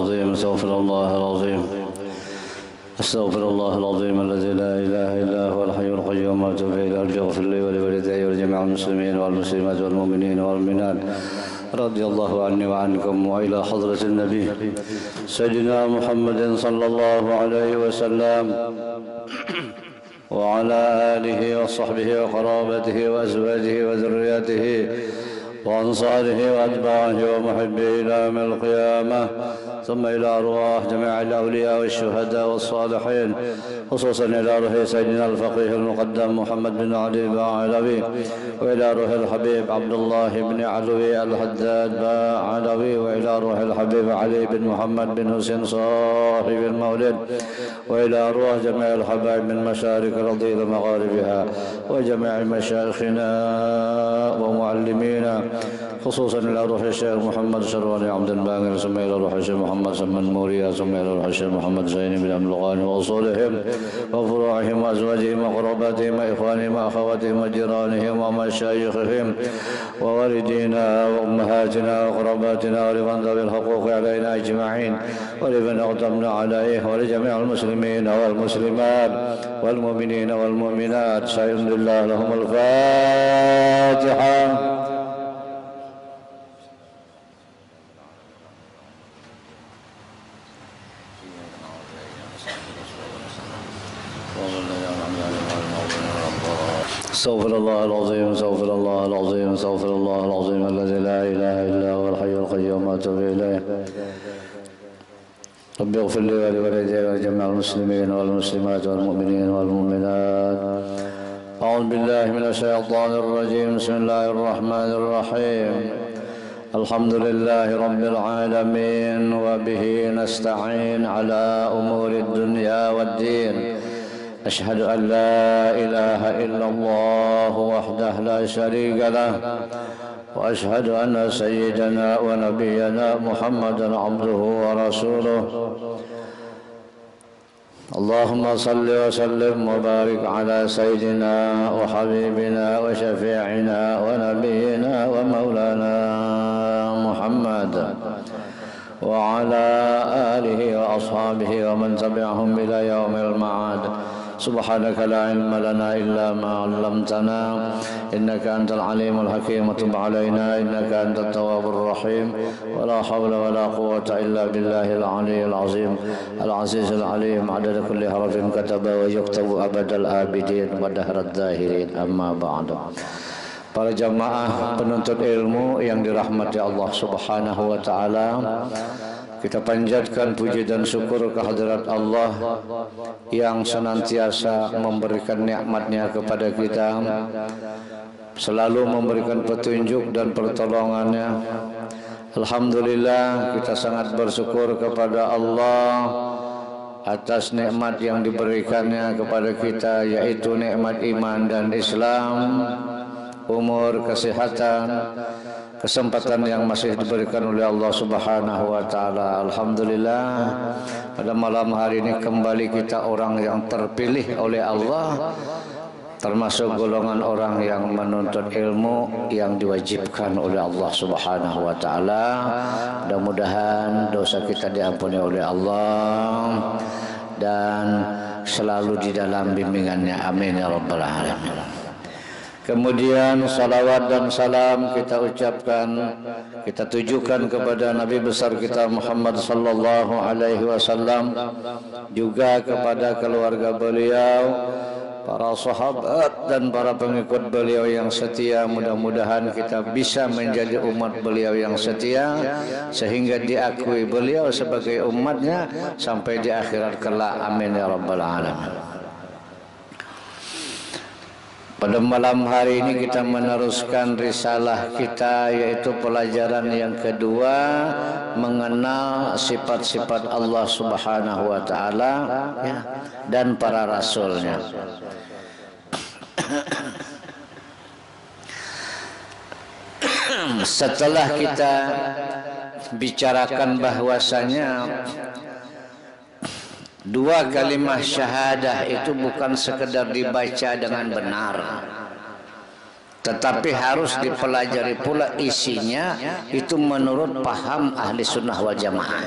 العظيم استغفر الله العظيم استغفر الله العظيم الذي لا إله إلا هو الحي القيوم وأتوب إليه رب اغفر لي ولوالدي ولجميع المسلمين والمسلمات والمؤمنين والمؤمنات رضي الله عني وعنكم. وإلى حضرة النبي سيدنا محمد صلى الله عليه وسلم وعلى آله وصحبه وقرابته وأزواجه وذرياته وأنصاره وأتباعه ومحبيه إلى يوم القيامة، ثم إلى أرواح جميع الأولياء والشهداء والصالحين، خصوصا إلى روح سيدنا الفقيه المقدم محمد بن علي باعلوي، وإلى روح الحبيب عبد الله بن علوي الحداد باعلوي، وإلى روح الحبيب علي بن محمد بن حسين صاحب المولد، وإلى أرواح جميع الحبايب من مشارق الأرض إلى مغاربها، وجميع مشايخنا ومعلمينا، خصوصا إلى روح الشيخ محمد شرواني عبد الباقر، ثم إلى روح الشيخ محمد سمن موريا، ثم إلى روح الشيخ محمد زين بن عبد الغاني وأصولهم وفروعهم وأزواجهم وقراباتهم وإخوانهم وأخواتهم وجيرانهم ومشايخهم ووالدينا وأمهاتنا وقراباتنا ولمن ذوي الحقوق علينا أجمعين، ولمن أقدمنا عليه، ولجميع المسلمين والمسلمات والمؤمنين والمؤمنات. شهد لله لهم الفاتحة. استغفر الله العظيم استغفر الله العظيم استغفر الله العظيم الذي لا إله إلا هو الحي القيوم وأتوب إليه رب اغفر لي ولوالدي ولجميع المسلمين والمسلمات والمؤمنين والمؤمنات. أعوذ بالله من الشيطان الرجيم. بسم الله الرحمن الرحيم. الحمد لله رب العالمين وبه نستعين على أمور الدنيا والدين. أشهد أن لا إله إلا الله وحده لا شريك له، وأشهد أن سيدنا ونبينا محمدا عبده ورسوله. اللهم صل وسلم وبارك على سيدنا وحبيبنا وشفيعنا ونبينا ومولانا محمد وعلى آله وأصحابه ومن تبعهم إلى يوم المعاد. سبحانك لا علم لنا إلا ما علمتنا إنك أنت العليم الحكيم. وتب علينا إنك أنت التواب الرحيم. ولا حول ولا قوة إلا بالله العلي العظيم العزيز العليم. عدد كل حرف كتب ويكتب أبد الآبدين ودهر الداهرين. أما بعد. Para jamaah penuntut ilmu yang dirahmati Allah Subhanahu wa taala, kita panjatkan puji dan syukur kehadirat Allah yang senantiasa memberikan nikmat-Nya kepada kita, selalu memberikan petunjuk dan pertolongannya. Alhamdulillah, kita sangat bersyukur kepada Allah atas nikmat yang diberikannya kepada kita, yaitu nikmat iman dan Islam, umur, kesehatan, kesempatan yang masih diberikan oleh Allah Subhanahu wa taala. Alhamdulillah, pada malam hari ini kembali kita orang yang terpilih oleh Allah, termasuk golongan orang yang menuntut ilmu yang diwajibkan oleh Allah Subhanahu wa taala. Mudah-mudahan dosa kita diampuni oleh Allah dan selalu di dalam bimbingannya. Amin ya rabbal alamin. Kemudian salawat dan salam kita ucapkan, kita tujukan kepada Nabi besar kita Muhammad sallallahu alaihi wasallam, juga kepada keluarga beliau, para sahabat dan para pengikut beliau yang setia. Mudah-mudahan kita bisa menjadi umat beliau yang setia, sehingga diakui beliau sebagai umatnya sampai di akhirat kelak. Amin ya rabbal alamin. Pada malam hari ini kita meneruskan risalah kita, yaitu pelajaran yang kedua, mengenal sifat-sifat Allah Subhanahu wa taala dan para rasulnya. Setelah kita bicarakan bahwasanya dua kalimat syahadah itu bukan sekedar dibaca dengan benar, tetapi harus dipelajari pula isinya, itu menurut paham ahli sunnah wal jamaah.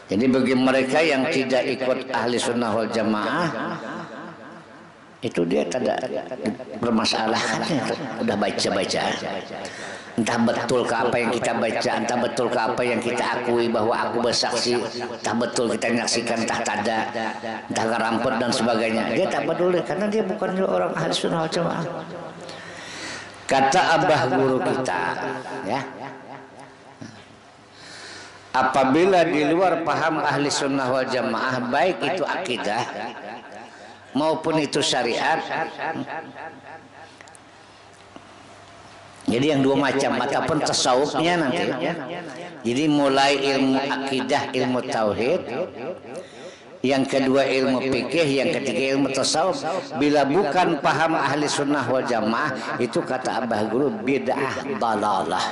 Jadi bagi mereka yang tidak ikut ahli sunnah wal jamaah, itu dia tidak bermasalah, udah baca-baca. Entah betul ke apa yang kita baca, entah betul ke apa yang kita akui bahwa aku bersaksi, entah betul kita menyaksikan, entah tada, entah ngeramput dan sebagainya. Dia tak peduli karena dia bukan orang ahli sunnah wal jamaah. Kata abah guru kita, ya. Apabila di luar paham ahli sunnah wal jamaah, baik itu akidah maupun itu syariat, jadi yang dua macam, ataupun tasawufnya nanti. Jadi mulai ilmu akidah, ilmu tauhid, yang kedua ilmu fikih, yang ketiga ilmu tasawuf. Bila bukan paham ahli sunnah wal jamaah, itu kata abah guru bid'ah dalalah.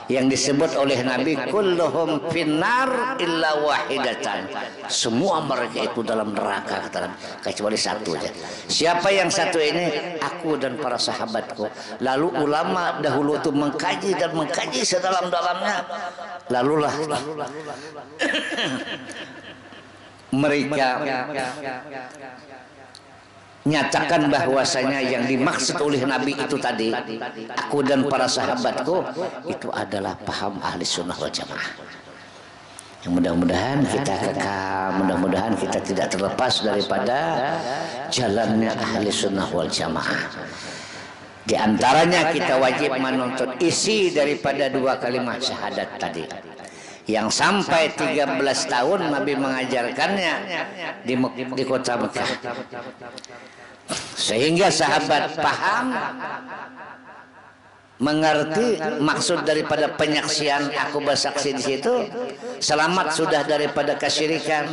Yang disebut oleh Nabi, kulluhum finnar illa wahidatan. Semua mereka itu dalam neraka, kecuali satu aja. Siapa yang satu ini? Aku dan para sahabatku. Lalu ulama dahulu itu mengkaji dan mengkaji sedalam-dalamnya. Lalulah mereka nyatakan bahwasanya yang dimaksud oleh Nabi itu tadi, aku dan para sahabatku, itu adalah paham ahli sunnah wal jamaah. Yang mudah-mudahan kita kekal, mudah-mudahan kita tidak terlepas daripada jalannya ahli sunnah wal jamaah. Di antaranya kita wajib menuntut isi daripada dua kalimat syahadat tadi, yang sampai 13 tahun Nabi mengajarkannya di kota Mekah, sehingga sahabat paham, mengerti maksud daripada penyaksian aku bersaksi di situ, selamat sudah daripada kesyirikan.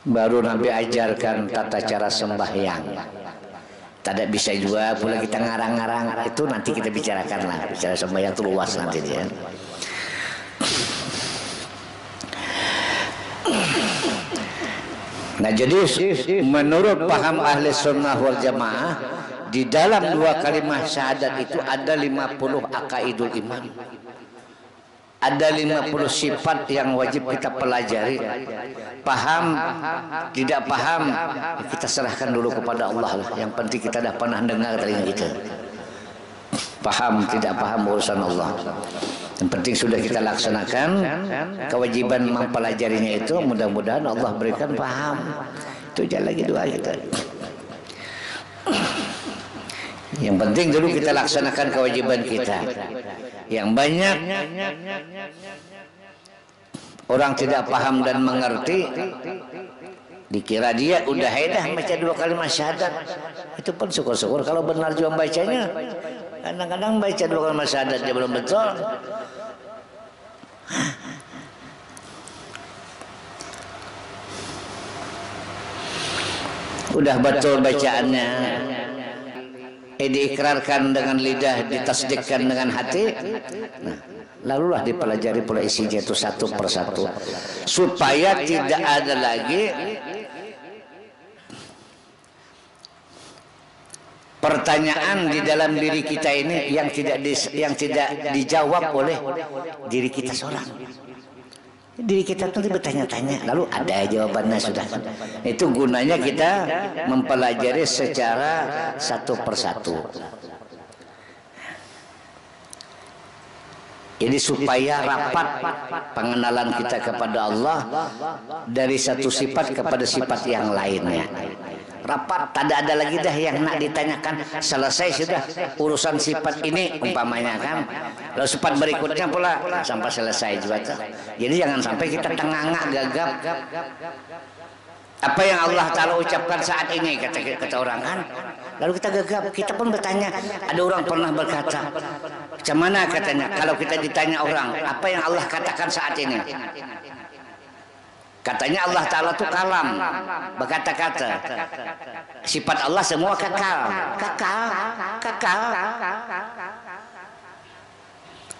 Baru Nabi ajarkan tata cara sembahyang. Tidak bisa juga pula kita ngarang-ngarang, itu nanti kita bicarakan lah. Bicara sembahyang itu luas nanti dia. Nah jadi menurut paham ahli sunnah wal jamaah, di dalam dua kalimat syahadat itu ada 50 akaidul iman. Ada 50 sifat yang wajib kita pelajari. Paham, tidak paham, kita serahkan dulu kepada Allah lah. Yang penting kita dah pernah dengar telinga kita. Paham, tidak paham urusan Allah. Yang penting sudah kita laksanakan kewajiban mempelajarinya itu. Mudah-mudahan Allah berikan paham. Itu jalan lagi doa kita. Yang penting dulu kita laksanakan kewajiban kita. Yang banyak orang tidak paham dan mengerti, dikira dia udah hedah baca dua kalimat syahadat. Itu pun syukur-syukur kalau benar juga bacanya. Kadang-kadang baca dua kalimat syahadat dia belum betul. Udah betul bacaannya, diikrarkan dengan lidah, ditasdikkan dengan hati. Nah, lalulah dipelajari pula isinya itu satu persatu, supaya tidak ada lagi pertanyaan di dalam diri kita ini yang tidak dijawab oleh diri kita seorang. Diri kita nanti bertanya-tanya, lalu ada jawabannya sudah. Itu gunanya kita mempelajari secara satu persatu. Jadi supaya rapat pengenalan kita kepada Allah dari satu sifat kepada sifat yang lainnya. Rapat, tidak ada lagi dah yang nak ditanyakan. Selesai sudah urusan sifat ini umpamanya kan. Lalu sifat berikutnya pula sampai selesai juga. Jadi jangan sampai kita tengah-tengah gagap. Apa yang Allah Ta'ala ucapkan saat ini, kata orang kan. Lalu kita gagap, kita pun bertanya. Ada orang pernah berkata, macam mana katanya, kalau kita ditanya orang, apa yang Allah katakan saat ini? Katanya Allah Ta'ala itu kalam, berkata-kata. Sifat Allah semua kekal. Kekal.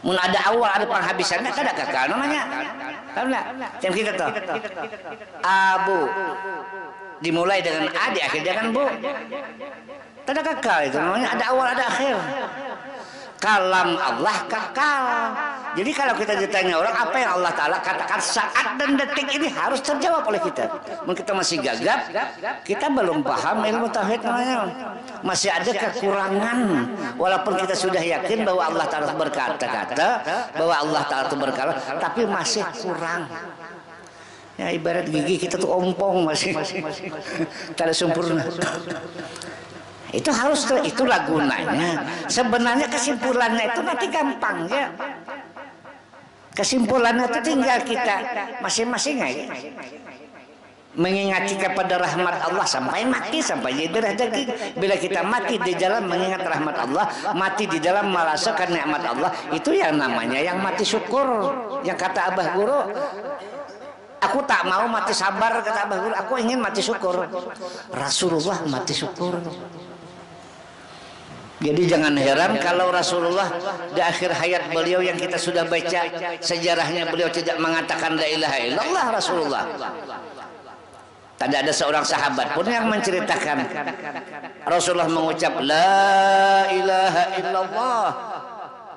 Mun ada awal, ada penghabisannya, ada kekal namanya. Tahu enggak? Yang kita tahu. Abu dimulai dengan A, di akhir dengan Bu. Tidak kekal itu namanya, ada awal, ada akhir. Kalam Allah kekal. Jadi kalau kita ditanya orang apa yang Allah Ta'ala katakan saat dan detik ini harus terjawab oleh kita. Mungkin kita masih gagap, kita belum paham ilmu tauhid namanya. Masih ada kekurangan. Walaupun kita sudah yakin bahwa Allah Ta'ala berkata-kata, bahwa Allah Ta'ala itu berkata, tapi masih kurang. Ya ibarat gigi kita tuh ompong masih tidak sempurna. Itu harus, itulah gunanya. Sebenarnya kesimpulannya itu nanti gampang ya. Kesimpulannya itu tinggal kita masing-masing aja mengingati kepada rahmat Allah sampai mati, sampai jadi rezeki. Bila kita mati di dalam mengingat rahmat Allah, mati di dalam merasakan nikmat Allah, itu yang namanya yang mati syukur. Yang kata Abah Guru, aku tak mau mati sabar, kata Abah Guru, aku ingin mati syukur. Rasulullah mati syukur. Jadi jangan heran kalau Rasulullah di akhir hayat beliau yang kita sudah baca sejarahnya, beliau tidak mengatakan la ilaha illallah Rasulullah. Tidak ada seorang sahabat pun yang menceritakan Rasulullah mengucap la ilaha illallah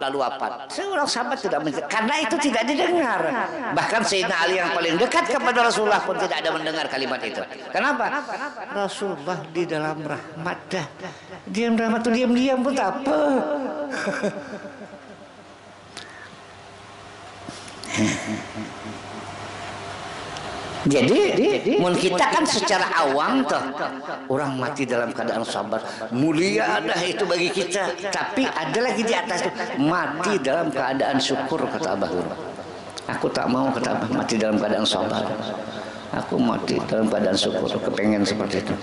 lalu apa? Seorang sahabat tidak mendengar, karena itu tidak didengar. Bahkan Sayyidina Ali yang paling dekat kepada Rasulullah pun tidak ada mendengar kalimat itu. Kenapa? Rasulullah di dalam rahmat dah. Diam rahmat itu diam-diam pun tak apa. Jadi mun kita kan secara awam toh orang mati dalam keadaan sabar mulia dah itu bagi kita, tapi ada lagi di atas itu mati dalam keadaan syukur, kata Abah Guru. Aku tak mau, kata Abah, mati dalam keadaan sabar. Aku mati dalam keadaan syukur, kepengen seperti itu.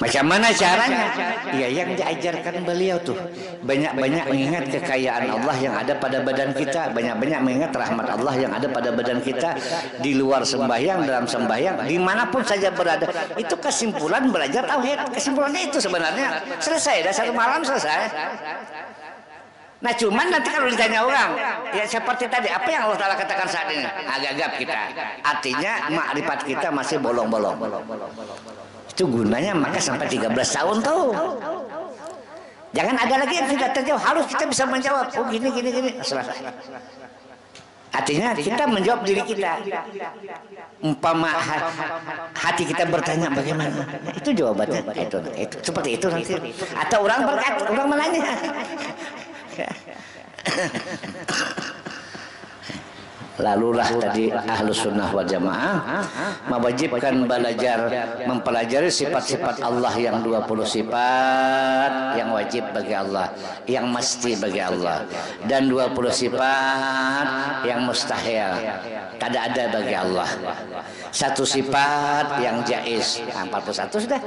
Macam mana caranya? Ya yang diajarkan beliau tuh banyak-banyak mengingat kekayaan Allah yang ada pada badan kita, banyak-banyak mengingat rahmat Allah yang ada pada badan kita, di luar sembahyang, dalam sembahyang, dimanapun saja berada. Itu kesimpulan belajar tauhid. Kesimpulannya itu sebenarnya selesai, dah satu malam selesai. Nah cuman nanti kalau ditanya orang, ya seperti tadi, apa yang Allah Ta'ala katakan saat ini? Agak-agap kita. Artinya makrifat kita masih bolong-bolong. Itu gunanya maka sampai 13 tahun tuh. Jangan ada lagi yang tidak terjawab, harus kita bisa menjawab. Oh gini. Selesai. Artinya kita menjawab diri kita. Umpama hati kita bertanya bagaimana, itu jawabannya. Itu seperti itu nanti. Atau orang berkata, orang menanya. Lalulah tadi Ahlus Sunnah wal Jamaah mewajibkan belajar mempelajari sifat-sifat Allah yang 20 sifat yang wajib bagi Allah, yang mesti bagi Allah, dan 20 sifat yang mustahil tidak ada bagi Allah. Satu sifat yang jaiz, 41 sudah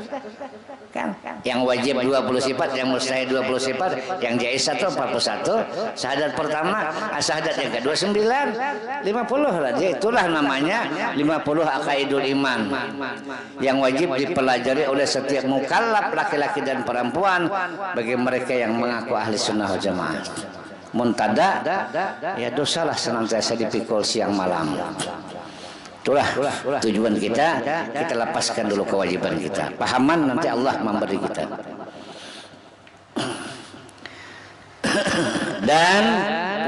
kan? Yang wajib 20 sifat, yang mustahil 20 sifat, yang jaiz 41. Syahadat pertama, syahadat yang kedua 9, 50 lah. Itulah namanya 50 akaidul iman yang wajib dipelajari oleh setiap mukallaf laki-laki dan perempuan bagi mereka yang mengaku ahli sunnah wal jamaah. Muntada ya dosalah senantiasa dipikul siang malam. Itulah tujuan kita lepaskan dulu kewajiban kita. Pahaman nanti Allah memberi kita. Dan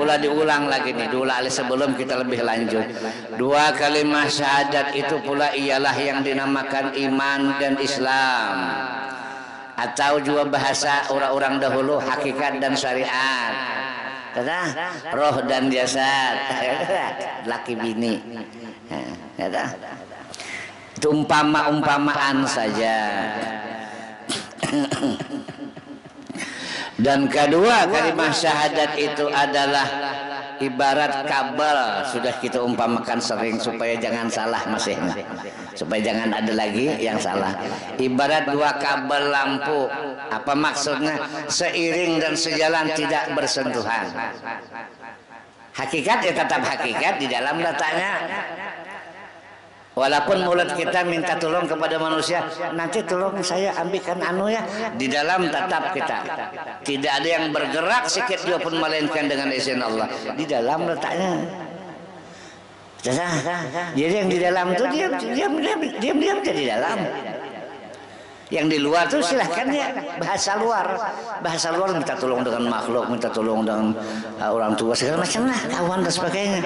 pula diulang lagi nih, diulang sebelum kita lebih lanjut. 2 kalimat syahadat itu pula ialah yang dinamakan iman dan Islam, atau juga bahasa orang-orang dahulu hakikat dan syariat. Roh dan jasad, laki bini. Itu umpama-umpamaan saja. Dan kedua kalimat syahadat itu adalah ibarat kabel, sudah kita umpamakan sering supaya jangan salah masihnya, supaya jangan ada lagi yang salah. Ibarat 2 kabel lampu. Apa maksudnya? Seiring dan sejalan, tidak bersentuhan. Hakikat ya tetap hakikat di dalam letaknya. Walaupun mulut kita minta tolong kepada manusia, nanti tolong saya ambilkan anu ya, di dalam tetap kita. Tidak ada yang bergerak sedikit juga pun melainkan dengan izin Allah. Di dalam letaknya. Jadi yang di dalam itu diam-diam jadi dalam. Yang di luar tuh silahkan ya, bahasa luar minta tolong dengan makhluk, minta tolong dengan orang tua segala macam lah, kawan dan sebagainya.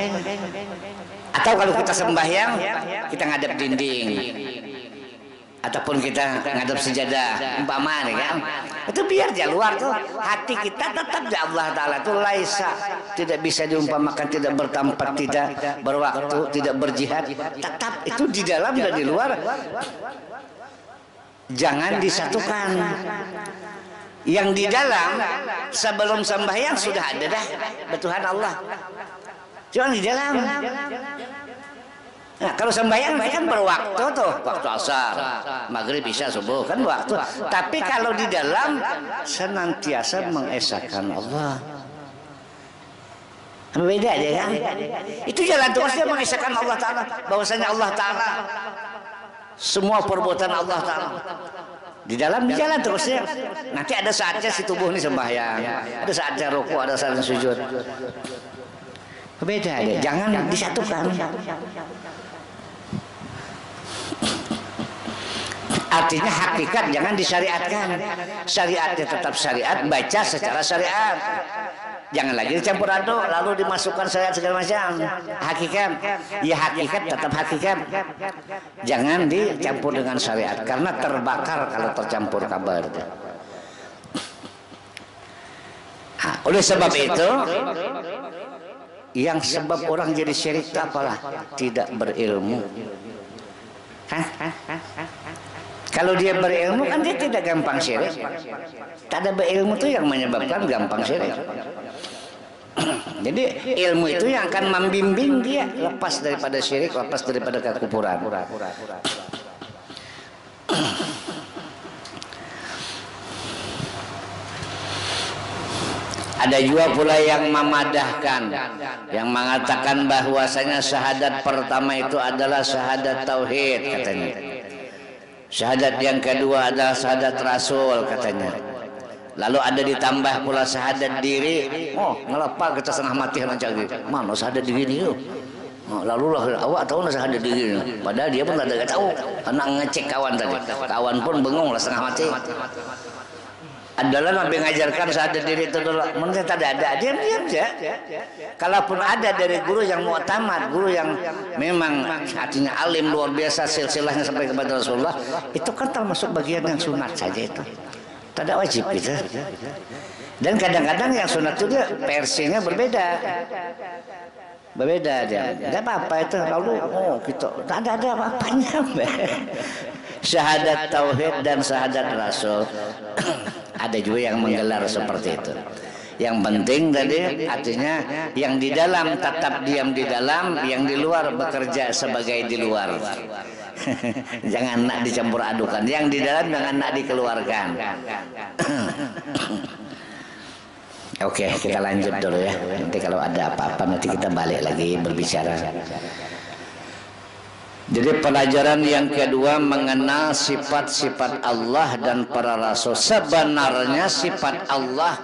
Atau kalau kita sembahyang, kita ngadep dinding, ataupun kita ngadep sejadah, umpama nih kan, itu biar di luar tuh hati kita tetap di Allah Taala tuh laisa, tidak bisa diumpamakan, tidak bertempat, tidak berwaktu, tidak berjihad, tetap itu di dalam dan di luar. Jangan disatukan. Yang di dalam sebelum sembahyang sudah ada dah Tuhan Allah. Cuma di dalam. Nah, kalau sembahyang kan berwaktu tuh, waktu asar, maghrib, isya, subuh kan waktu. Tapi kalau di dalam senantiasa mengesahkan Allah. Beda aja kan? Itu jalan terusnya mengesahkan Allah Taala, bahwasanya Allah Taala semua perbuatan Allah Ta'ala di jalan terusnya. Nanti ada saatnya si tubuh ini sembahyang, ada saatnya ruku, ada saatnya sujud. Beda deh, jangan disatukan. Artinya hakikat jangan disyariatkan. Syariatnya tetap syariat, baca secara syariat. Jangan lagi dicampur aduk lalu dimasukkan syariat segala macam. Hakikat, ya hakikat tetap hakikat. Jangan dicampur dengan syariat karena terbakar kalau tercampur kabar. Nah, oleh sebab itu, yang sebab orang jadi syirik itu apalah? Tidak berilmu. Kalau dia berilmu kan dia tidak gampang syirik. Tak ada berilmu itu yang menyebabkan gampang syirik. Jadi ilmu itu yang akan membimbing dia lepas daripada syirik, lepas daripada kekufuran. Ada juga pula yang memadahkan, yang mengatakan bahwasanya syahadat pertama itu adalah syahadat tauhid katanya. Syahadat yang kedua adalah syahadat Rasul katanya. Lalu ada ditambah pula syahadat diri. Oh, ngelapa kita setengah mati aja gitu. Mana syahadat diri itu? Oh, lalu lah awak tahu lah syahadat diri. Padahal dia pun tidak tahu. Karena ngecek kawan tadi. Kawan pun bengong lah setengah mati. Adalah Nabi ngajarkan syahadat diri itu dulu. Mungkin tidak ada, diam-diam saja. Kalaupun ada dari guru yang mu'tamad, guru yang memang artinya alim luar biasa, silsilahnya sampai kepada Rasulullah, itu kan termasuk bagian yang sunat saja itu. Tidak wajib gitu. Dan kadang-kadang yang sunat itu versinya berbeda. Berbeda dia. Tidak apa-apa itu. Lalu kita tidak ada apa-apanya. Syahadat tauhid dan syahadat Rasul. Ada juga yang menggelar seperti itu. Yang penting tadi artinya yang di dalam tetap diam di dalam, yang di luar bekerja sebagai di luar. Jangan nak dicampur adukan. Yang di dalam jangan nak dikeluarkan. Oke, kita lanjut dulu ya. Nanti kalau ada apa-apa nanti kita balik lagi berbicara. Jadi pelajaran yang kedua mengenal sifat-sifat Allah dan para rasul. Sebenarnya sifat Allah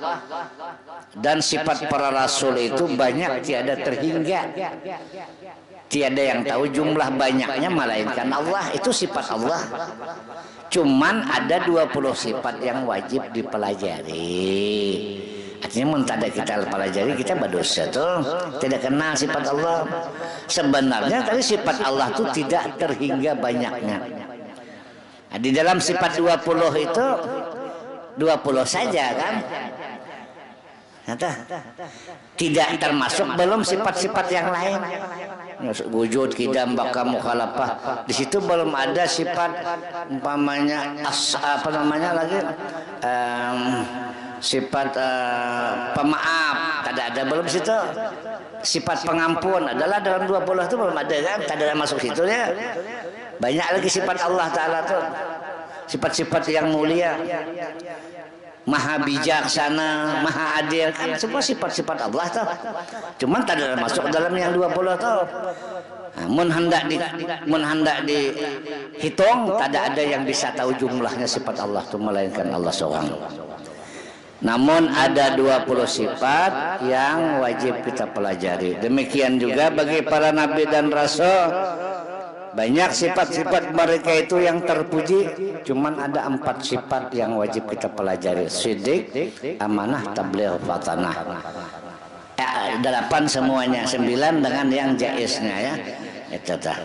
dan sifat para rasul itu banyak, tiada terhingga. Tiada yang tahu jumlah banyaknya melainkan Allah. Itu sifat Allah. Cuman ada 20 sifat yang wajib dipelajari. Artinya mentada kita pelajari, kita berdosa tuh, tidak kenal sifat Allah. Sebenarnya tadi sifat Allah itu tidak terhingga banyaknya. Nah, di dalam sifat 20 itu 20 saja kan. Tidak termasuk belum sifat-sifat yang lain. Wujud, kidam, baka, mukhalafah. Di situ belum ada sifat umpamanya apa namanya lagi? Sifat pemaaf, tidak ada belum situ. Sifat pengampun adalah dalam 20 itu belum ada kan? Tidak ada masuk situ ya. Banyak lagi sifat Allah Taala tuh. Sifat-sifat yang mulia. Maha bijaksana, maha adil, kan semua sifat-sifat Allah tuh. Cuman tak ada masuk dalam yang 20 tuh. Nah, mun hendak dihitung, tak ada yang bisa tahu jumlahnya sifat Allah tuh melainkan Allah seorang. Namun ada 20 sifat yang wajib kita pelajari. Demikian juga bagi para nabi dan rasul. Banyak sifat-sifat mereka itu yang terpuji, cuman ada 4 sifat yang wajib kita pelajari. Siddiq, amanah, tabligh, fatanah. 8 semuanya, 9 dengan yang jaiznya ya. Itu dah.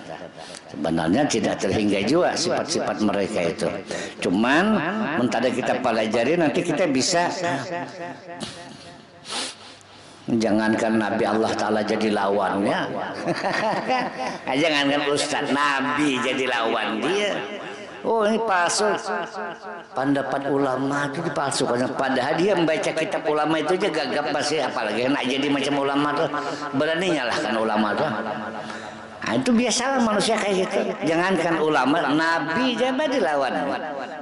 Sebenarnya tidak terhingga juga sifat-sifat mereka itu. Cuman mentada kita pelajari nanti kita bisa. Jangankan Nabi Allah Ta'ala jadi lawannya. Jangankan Ustaz Nabi jadi lawan dia. Oh ini palsu. Pendapat ulama itu dipalsukan. Padahal dia membaca kitab ulama itu aja gagap masih, apalagi nak jadi macam ulama tuh. Berani nyalahkan ulama tuh. Nah, itu biasalah manusia kayak gitu. Jangankan ulama, Nabi jangan dilawan.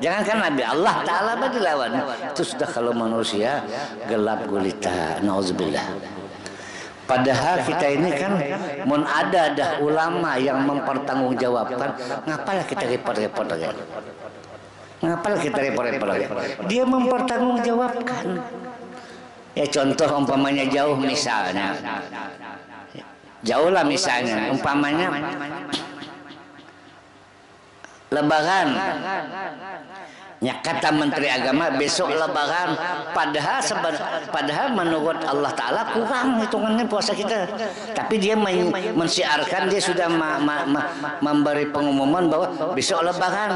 Jangankan Nabi, Allah Ta'ala dilawan. Itu sudah kalau manusia gelap gulita. Nauzubillah. Padahal kita ini kan mun ada ulama yang mempertanggungjawabkan, ngapalah kita repot-repot lagi? Ngapalah kita repot-repot lagi? Dia mempertanggungjawabkan. Ya contoh umpamanya jauh misalnya. Jauh lah misalnya, umpamanya Lebaran. Ya kata Menteri Agama besok Lebaran, padahal menurut Allah Ta'ala kurang hitungannya puasa kita. Tapi dia mensiarkan, dia sudah memberi pengumuman bahwa besok Lebaran.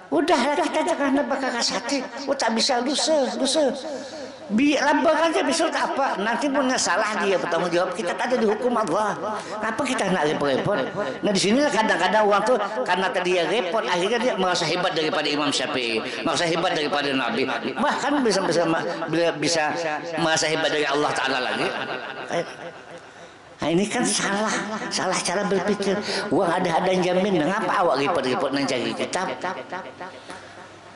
Udahlah kita jangan bakal kasati, tak bisa lusa. Lebaran aja besok apa? Nanti punya salah dia bertanggung jawab, kita tak ada dihukum Allah. Apa kita nak repot-repot? Nah di sinilah kadang-kadang orang tuh karena tadi dia repot, akhirnya dia merasa hebat daripada Imam Syafi'i, merasa hebat daripada Nabi, bahkan bisa merasa hebat dari Allah Ta'ala lagi. Nah ini kan salah cara berpikir. Uang ada jamin, ngapa awak repot-repot mencari kitab?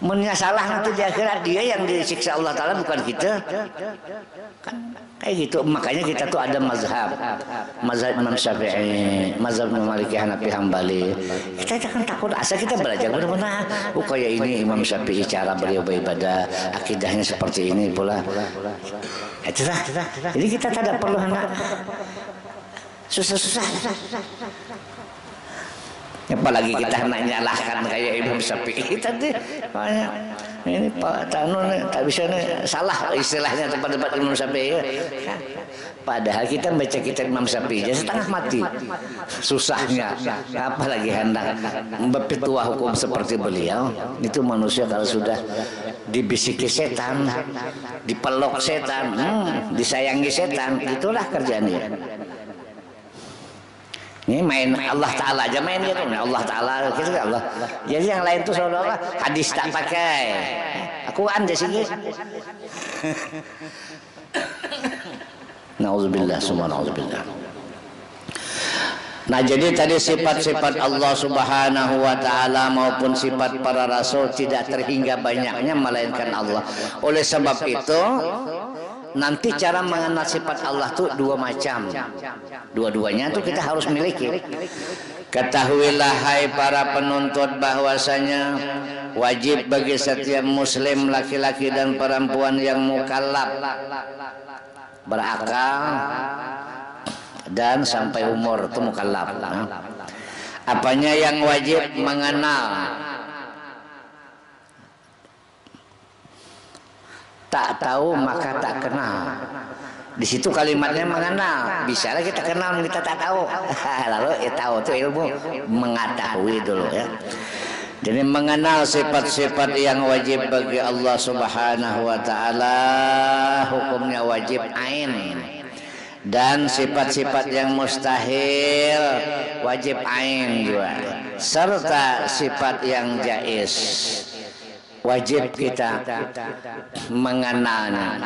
Mennya salah nanti di akhirat dia yang disiksa Allah Ta'ala, bukan kita. Kan kayak gitu. Makanya kita tuh ada mazhab Imam Syafi'i, mazhab Maliki, Hanafi, Hambali. Kita jangan takut, asal kita belajar benar-benar. Oh kayak ini Imam Syafi'i cara beliau beribadah, akidahnya seperti ini pula. Itulah. Jadi kita tidak perlu hendak susah-susah. Apalagi kita nyalahkan kayak Imam Syafi'i tadi. Ini Pak Tanu tak bisa salah istilahnya tempat-tempat Imam Syafi'i. Padahal kita baca kitab Imam Syafi'i aja setengah mati susahnya. Apalagi hendak berpetua hukum seperti beliau. Itu manusia kalau sudah dibisiki setan, dipeluk setan, disayangi setan, itulah kerjaannya. Ini main Allah Ta'ala aja main gitu. Allah Ta'ala gitu Allah. Jadi yang lain tuh saudara hadis tak pakai. Aku anda sih. Nauzubillah, summa nauzubillah. Nah jadi tadi sifat-sifat Allah Subhanahu wa Ta'ala maupun sifat para rasul tidak terhingga banyaknya melainkan Allah. Oleh sebab itu nanti cara mengenal sifat Allah tuh 2 macam. Dua-duanya tuh kita harus miliki. Ketahuilah hai para penuntut bahwasanya wajib bagi setiap muslim laki-laki dan perempuan yang mukallaf, berakal dan sampai umur itu mukallaf. Apanya yang wajib mengenal? Tak tahu maka tak kenal. Di situ kalimatnya mengenal. Bisa lah kita kenal, kita tak tahu. Lalu ya tahu itu ilmu mengetahui dulu ya. Jadi mengenal sifat-sifat yang wajib bagi Allah Subhanahu wa Ta'ala, hukumnya wajib ain. Dan sifat-sifat yang mustahil wajib ain juga. Serta sifat yang jaiz wajib kita mengenalnya.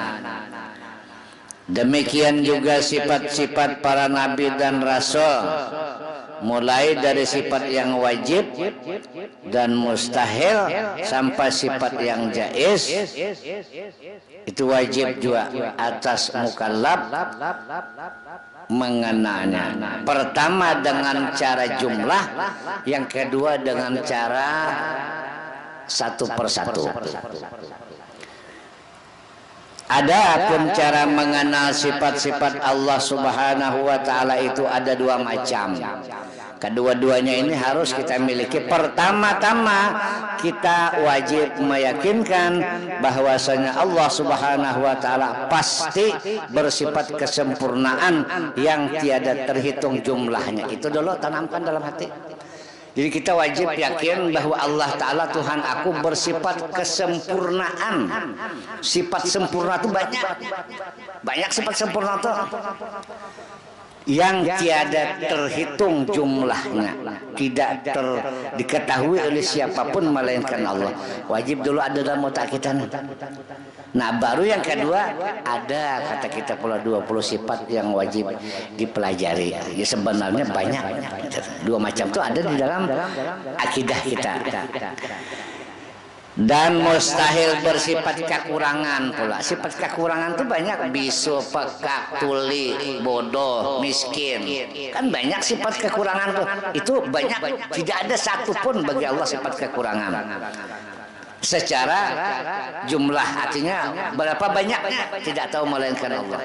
Demikian juga sifat-sifat para nabi dan rasul, mulai dari sifat yang wajib dan mustahil sampai sifat yang jaiz, itu wajib juga atas mukallaf mengenalnya. Pertama dengan cara jumlah, yang kedua dengan cara satu persatu. Adapun cara mengenal sifat-sifat Allah Subhanahu wa Ta'ala itu ada 2 macam. Kedua-duanya ini harus kita miliki. Pertama-tama kita wajib meyakinkan bahwasanya Allah Subhanahu wa taala pasti bersifat kesempurnaan yang tiada terhitung jumlahnya. Itu dulu tanamkan dalam hati. Jadi kita wajib yakin bahwa Allah Ta'ala Tuhan aku bersifat kesempurnaan. Sifat sempurna itu banyak. Banyak sifat sempurna itu yang tiada terhitung jumlahnya, tidak diketahui oleh siapapun melainkan Allah. Wajib dulu ada dalam otak kita. Nah baru yang kedua ada kata kita pula 20 sifat yang wajib dipelajari. Ya sebenarnya banyak. Dua macam itu ada di dalam akidah kita. Dan mustahil bersifat kekurangan pula. Sifat kekurangan itu banyak. Bisu, pekak, tuli, bodoh, miskin. Kan banyak sifat kekurangan tuh. Itu banyak. Tidak ada satupun bagi Allah sifat kekurangan. Secara jumlah artinya berapa banyaknya tidak tahu melainkan Allah.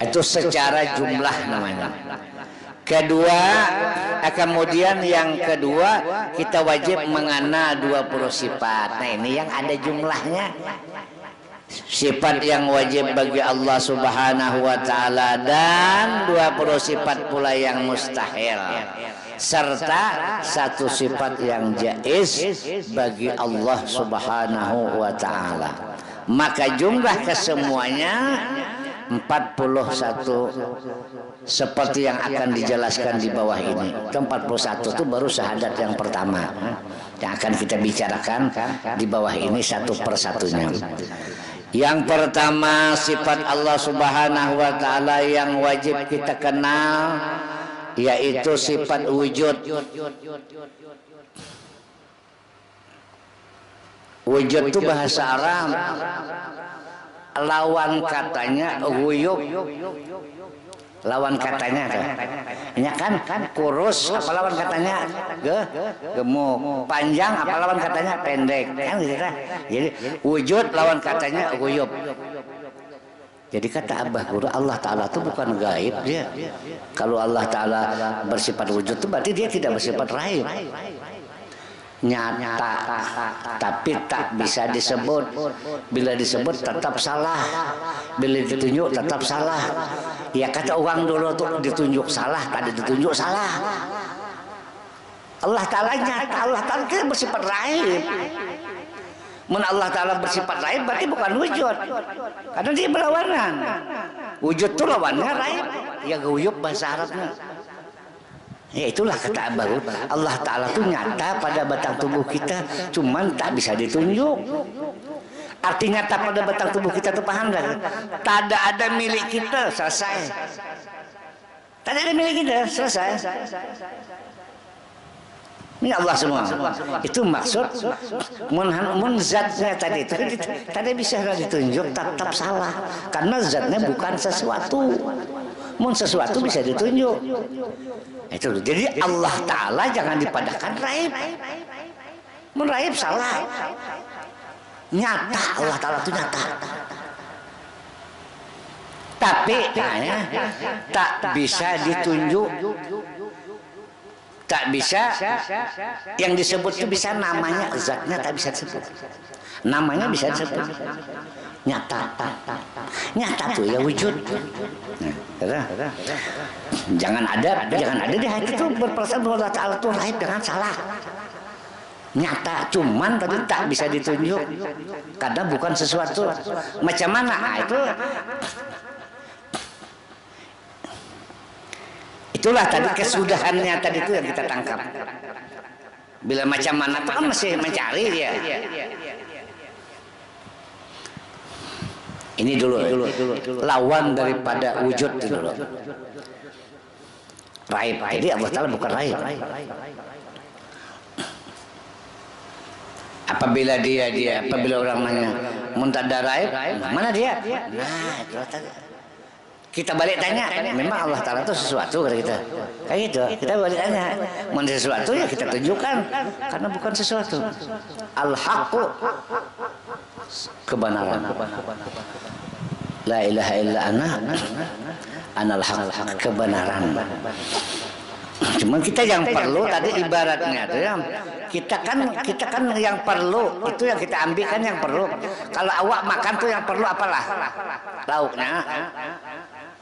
Itu secara jumlah namanya. Kedua, kemudian yang kedua kita wajib mengenal 20 sifat. Nah ini yang ada jumlahnya. Sifat yang wajib bagi Allah Subhanahu wa taala dan 20 sifat pula yang mustahil. Serta satu sifat yang jaiz bagi Allah Subhanahu wa taala. Maka jumlah kesemuanya 41 seperti yang akan dijelaskan di bawah ini. 41 itu baru syahadat yang pertama yang akan kita bicarakan di bawah ini satu persatunya. Yang pertama sifat Allah Subhanahu wa taala yang wajib kita kenal yaitu sifat wujud. Wujud itu bahasa Arab. Lawan katanya guyub. Lawan katanya ini kan kurus apa lawan katanya gemuk, panjang apa lawan katanya pendek kan gitu kan. Jadi wujud lawan katanya guyub. Jadi kata Abah Guru Allah Ta'ala itu bukan gaib dia. Kalau Allah Ta'ala bersifat wujud itu berarti dia tidak bersifat raib. Nyata tapi tak bisa disebut. Bila disebut tetap salah, bila ditunjuk tetap salah. Ya kata orang dulu tuh ditunjuk salah, tadi ditunjuk salah. Allah Ta'ala nyata, Allah Ta'ala kan bersifat raib. Mun Allah Ta'ala bersifat raib berarti bukan wujud, karena dia berlawanan. Wujud itu lawannya raib, ya guyub bahasa Arabnya. Ya itulah kata Abah Guru. Allah Ta'ala itu nyata pada batang tubuh kita, cuman tak bisa ditunjuk. Artinya nyata pada batang tubuh kita itu paham kan? Tak ada milik kita, selesai. Tak ada milik kita, selesai. Ini Allah semua. Itu maksud mun zatnya tadi itu tidak bisa ditunjuk, tetap salah. Karena zatnya bukan sesuatu. Mun sesuatu bisa ditunjuk. Itu jadi Allah Ta'ala jangan dipadahkan raib. Mun raib salah. Nyata Allah Ta'ala itu nyata. Tapi tak bisa ditunjuk. Tak bisa yang disebut itu bisa namanya, zatnya tak bisa disebut. Namanya bisa disebut. Nyata tuh ya wujud. Nah, jangan ada di hati itu berperasaan bahwa Allah Ta'ala itu raib dengan salah. Nyata, cuman tadi tak bisa ditunjuk karena bukan sesuatu. Macam mana? Itu itulah tadi kesudahannya tadi itu yang kita tangkap. Bila macam mana itu kan masih mencari dia. Ini dulu lawan daripada wujud dulu. Raib. Jadi Allah Ta'ala bukan raib. Apabila apabila orang nanya muntada raib, mana dia? Nah, itu tadi. Kita balik tanya, memang Allah Ta'ala itu sesuatu kata kita. Kayak gitu, kita balik tanya. Mana sesuatu ya kita tunjukkan. Karena bukan sesuatu. Al-haqqu, kebenaran. La ilaha illa ana. anal haq, kebenaran. Cuma kita yang perlu tadi ibaratnya tuh ya, kita kan yang perlu itu yang kita ambil kan yang perlu. Kalau awak makan tuh yang perlu apalah? Lauknya,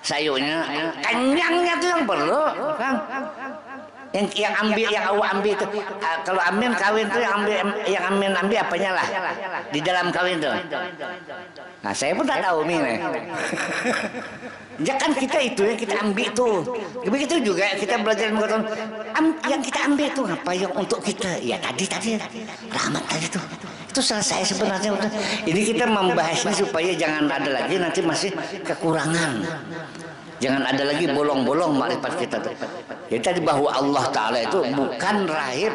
sayurnya, kenyangnya tuh yang perlu, kan? Yang awak ambil itu, kalau amin kawin tuh yang amin ambil apanya lah di dalam kawin tuh. Nah saya pun tak tahu nih. Ya kan kita itu yang kita ambil tuh. Begitu juga kita belajar mengatakan yang kita ambil tuh apa yang untuk kita. Ya tadi rahmat tadi tuh. Itu selesai sebenarnya udah. Ini kita membahasnya supaya jangan ada lagi nanti masih kekurangan. Jangan ada lagi bolong-bolong makrifat kita tuh. Jadi tadi bahwa Allah Ta'ala itu bukan rahib.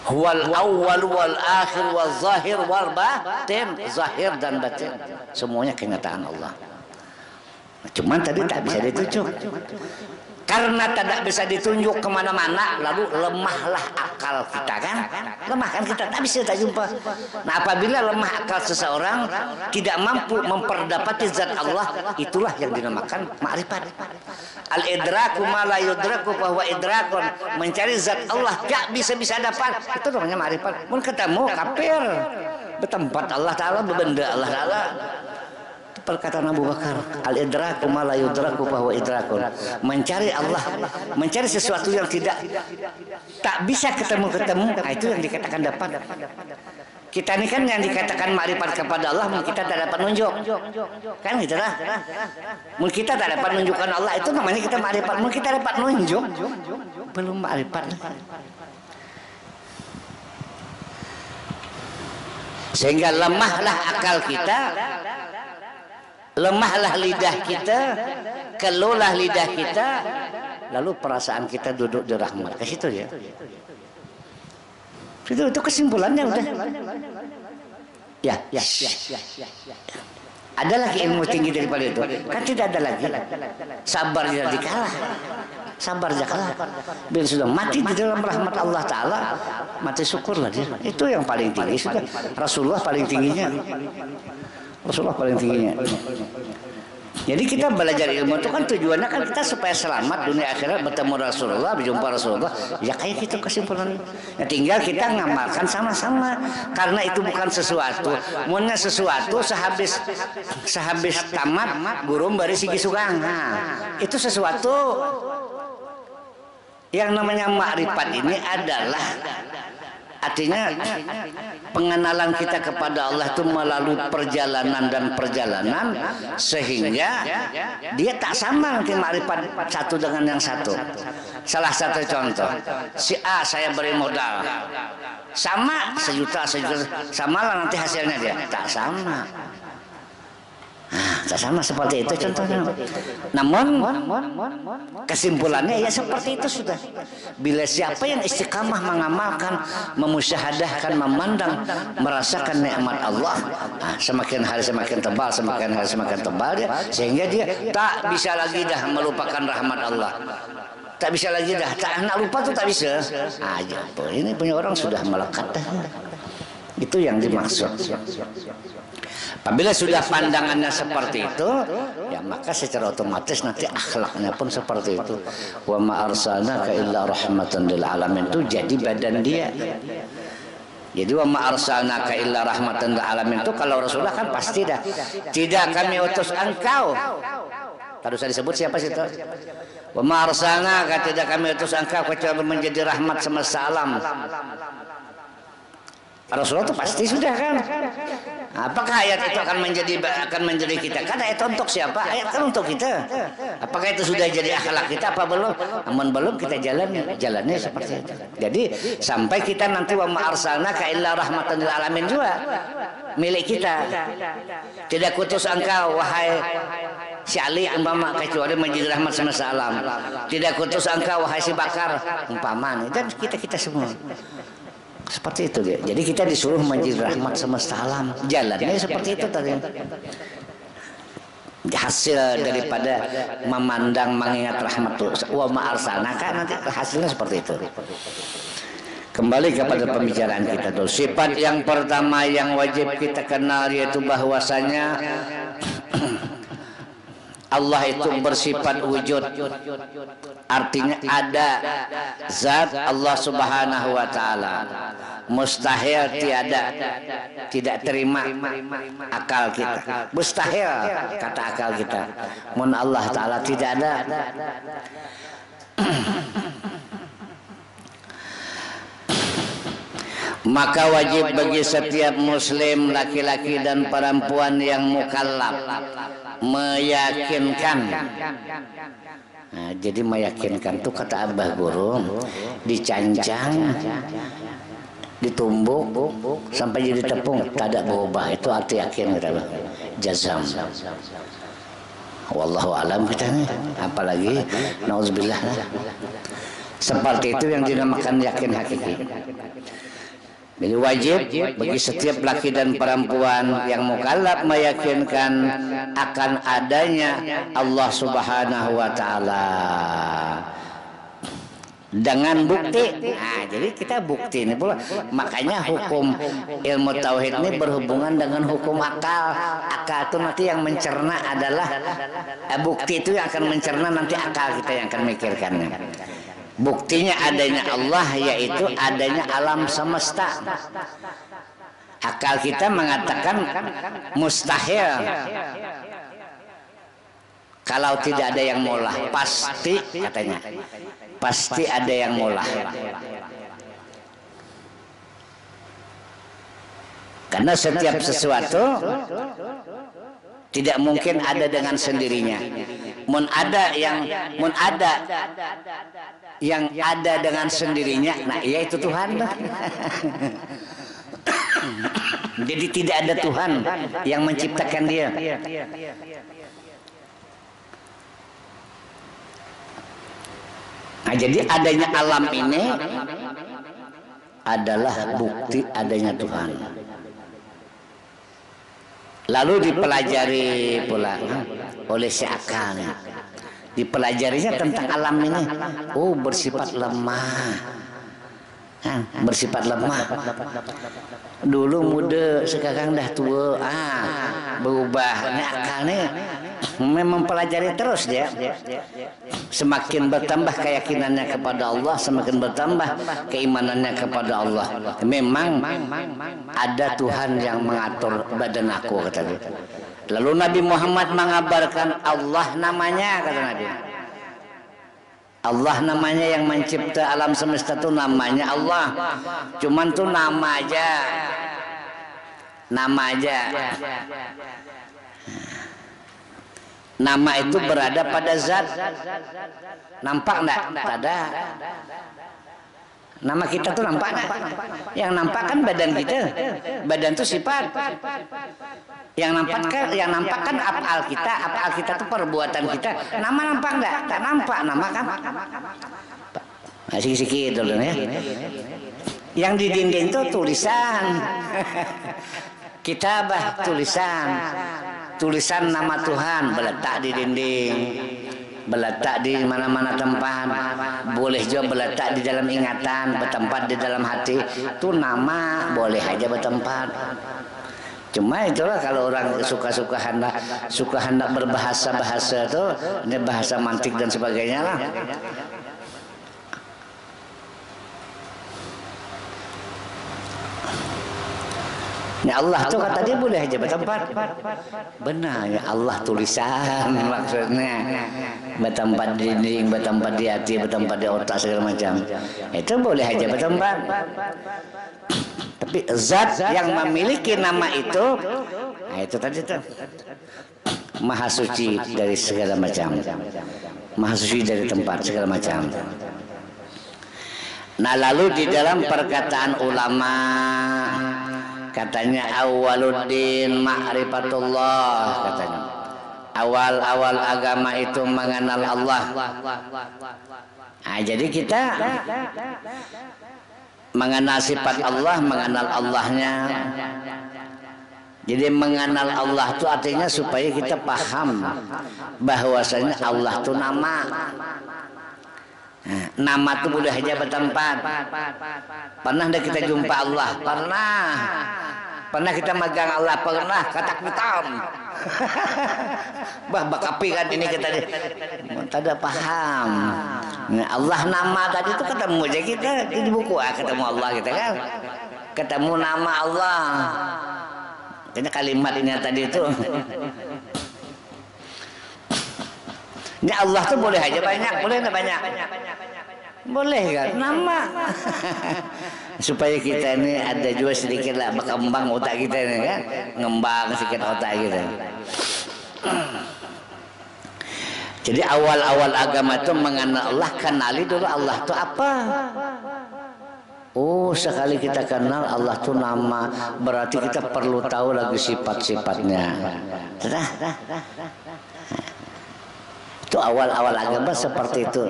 Huwal awwal wal akhir wal zahir wal batin. Zahir dan batin semuanya kenyataan Allah. Cuman tadi tak bisa ditunjuk. Karena tidak bisa ditunjuk kemana-mana, lalu lemahlah akal kita kan? Lemah kan kita, tak bisa tak jumpa. Nah apabila lemah akal seseorang tidak mampu memperdapati zat Allah, itulah yang dinamakan ma'rifat. Al-idraku ma la yudraku bahwa idrakun, mencari zat Allah tak bisa dapat, itu namanya ma'rifat. Mun ketemu kafir, bertempat Allah Ta'ala, berbenda Allah Ta'ala. Perkataan Abu Bakar, al-idraku ma la yudraku bahwa idrakun, mencari Allah, mencari sesuatu yang tak bisa ketemu, nah, itu yang dikatakan dapat. Kita ini kan yang dikatakan makrifat kepada Allah, mungkin kita tak dapat nunjuk, kan gitulah. Mungkin kita tak dapat nunjukkan Allah, itu namanya kita makrifat. Mungkin kita dapat nunjuk, belum makrifat. Sehingga lemahlah akal kita, lemahlah lidah kita, kelulah lidah kita, lalu perasaan kita duduk di rahmat. Ke situ ya. Itu kesimpulannya udah. Ya. Ada lagi ilmu tinggi daripada itu? Kan tidak ada lagi. Sabar jadi kalah. Sabar aja kalah. Bila sudah mati di dalam rahmat Allah Ta'ala, mati syukurlah dia. Itu yang paling tinggi sudah. Rasulullah paling tingginya. Jadi kita belajar ilmu itu kan tujuannya kan kita supaya selamat dunia akhirat, bertemu Rasulullah, berjumpa Rasulullah. Ya kayak gitu kesimpulannya. Ya tinggal kita ngamalkan sama-sama. Karena itu bukan sesuatu. Maunya sesuatu sehabis tamat guru bari sigi sugang. Nah, itu sesuatu yang namanya makrifat ini adalah artinya pengenalan kita kepada Allah itu melalui perjalanan sehingga dia tak sama nanti makrifat satu dengan yang satu. Salah satu contoh, si A saya beri modal sama sejuta, sama lah nanti hasilnya dia tak sama. Tak sama seperti itu contohnya. Namun kesimpulannya ya seperti itu sudah. Bila siapa yang istiqamah mengamalkan, memusyahadahkan, memandang, merasakan nikmat Allah, semakin hari semakin tebal, semakin hari semakin tebal dia, sehingga dia tak bisa lagi dah melupakan rahmat Allah. Tak bisa lagi dah, tak nak lupa tuh tak bisa. Aja, ini punya orang sudah melekat dah. Itu yang dimaksud. Apabila sudah pandangannya seperti itu, ya maka secara otomatis nanti akhlaknya pun seperti itu. Wa ma arsalnaka illa rahmatan lil alamin, itu jadi badan dia. Jadi wa ma arsalnaka illa rahmatan lil alamin itu kalau Rasulullah kan pasti dah. Tidak kami utus engkau. Tadi saya disebut siapa sih itu? Wa ma arsalnaka, tidak kami utus engkau kecuali menjadi rahmat semesta alam. Rasulullah itu pasti sudah kan. Apakah ayat itu akan menjadi kita? Kan ayat untuk siapa? Ayat kan untuk kita. Apakah itu sudah jadi akhlak kita apa belum? Namun belum kita jalannya seperti itu. Jadi sampai kita nanti wa ma arsalnaka illa rahmatan lil alamin juga milik kita. Tidak kutus engkau wahai si Ali umpama kecuali menjadi rahmat semesta alam. Tidak kutus engkau wahai si Bakar umpama. Dan kita semua. Seperti itu dia. Jadi kita disuruh menjadi rahmat semesta alam. Jalannya seperti itu tadi. Hasil daripada memandang mengingat rahmat itu wa ma arsalnaka, nanti hasilnya seperti itu. Kembali kepada pembicaraan kita dulu. Sifat yang pertama yang wajib kita kenal yaitu bahwasanya Allah itu bersifat wujud. Artinya ada zat Allah Subhanahu wa taala. Mustahil tiada, tidak terima akal kita. Mustahil kata akal kita. Mun Allah taala tidak ada. Maka wajib bagi setiap muslim laki-laki dan perempuan yang mukallaf meyakinkan. Nah, jadi meyakinkan itu kata Abah Guru dicancang, ditumbuk sampai jadi tepung, tak ada berubah. Itu arti yakin kita, jazam. Wallahu alam kita nih, apalagi nauzubillah. Seperti itu yang dinamakan yakin hakiki. Jadi wajib bagi setiap laki dan perempuan yang mukallaf meyakinkan akan adanya Allah Subhanahu wa taala dengan bukti. Nah, jadi kita bukti ini pula. Makanya hukum ilmu tauhid ini berhubungan dengan hukum akal. Akal itu nanti yang mencerna adalah bukti itu yang akan mencerna nanti akal kita yang akan mikirkannya. Buktinya adanya Allah yaitu adanya alam semesta. Akal kita mengatakan mustahil. Kalau tidak ada yang mula, pasti katanya. Pasti ada yang mula. Karena setiap sesuatu tidak mungkin ada dengan sendirinya. Mun ada yang ada dengan sendirinya, nah ia itu Tuhan. Jadi tidak ada Tuhan yang menciptakan dia. Nah, jadi adanya alam ini adalah bukti adanya Tuhan. Lalu dipelajari pula oleh si akal. Dipelajarinya tentang alam ini. Oh, bersifat lemah. Bersifat lemah. Dulu muda, sekarang dah tua. Berubah. Ini akalnya memang pelajari terus dia. Semakin bertambah keyakinannya kepada Allah, semakin bertambah keimanannya kepada Allah. Memang ada Tuhan yang mengatur badan aku, kata dia. Lalu Nabi Muhammad mengabarkan Allah namanya, kata Nabi. Allah namanya yang mencipta alam semesta itu namanya Allah. Cuman tuh nama aja. Nama aja. Nama itu berada pada zat. Nampak enggak? Tak ada. Nama kita tuh nampak enggak? Yang nampak kan badan kita. Badan itu sifat. Yang nampak kan afal kita. Afal kita tuh perbuatan kita. Nama nampak enggak? Tak nampak. Nama kan masih sikit dulu ya. Yang di dinding itu tulisan. Kitabah, tulisan nama Tuhan meletak di dinding, meletak di mana-mana tempat, boleh juga meletak di dalam ingatan, bertempat di dalam hati. Itu nama boleh aja bertempat. Cuma itulah kalau orang suka hendak berbahasa itu, ini bahasa mantik dan sebagainya lah. Ya Allah tuh kata dia boleh aja bertempat. Benar ya Allah tulisan maksudnya. Bertempat di dinding, bertempat di hati, bertempat di otak segala macam. Itu boleh aja bertempat. Tapi zat yang memiliki nama itu, nah itu tadi tuh maha suci dari segala macam. Maha suci dari tempat segala macam. Nah lalu di dalam perkataan ulama katanya awwaluddin ma'rifatullah, katanya awal-awal agama itu mengenal Allah. Nah, jadi kita mengenal sifat Allah, mengenal Allahnya. Jadi mengenal Allah itu artinya supaya kita paham bahwasanya Allah itu nama. Nama itu boleh aja bertempat. Pernah dah kita jumpa Allah? Pernah. Pernah kita megang Allah? Pernah. Katak hitam. Bah bakapi kan ini kita tidak paham. Nah, Allah nama tadi itu ketemu aja kita di buku ketemu Allah kita kan. Ketemu nama Allah. Ini kalimat ini tadi itu. Ini Allah tuh boleh aja banyak, boleh enggak banyak? Boleh kan? Nama. Supaya kita ini ada juga sedikit lah berkembang otak kita ini kan, ngembang sedikit otak kita. Jadi awal-awal agama itu mengenal Allah, kenali dulu Allah itu apa. Oh, sekali kita kenal Allah itu nama, berarti kita perlu tahu lagi sifat-sifatnya. Itu awal-awal agama seperti itu.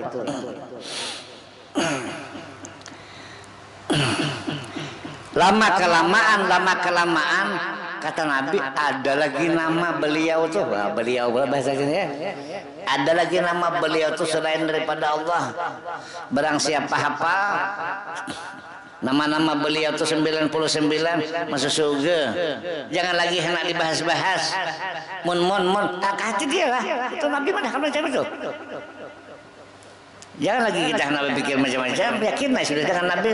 Lama kelamaan kata Nabi ada lagi nama beliau tuh. Beliau bahasanya ya. Ada lagi nama beliau tuh selain daripada Allah. Barang siapa hafal nama-nama beliau tuh 99 masuk surga. Jangan lagi hendak dibahas-bahas. Mun. Hati dia lah. Itu Nabi mana kamu macam itu. Jangan lagi kita hendak berpikir macam-macam. Yakinlah sudah jangan Nabi.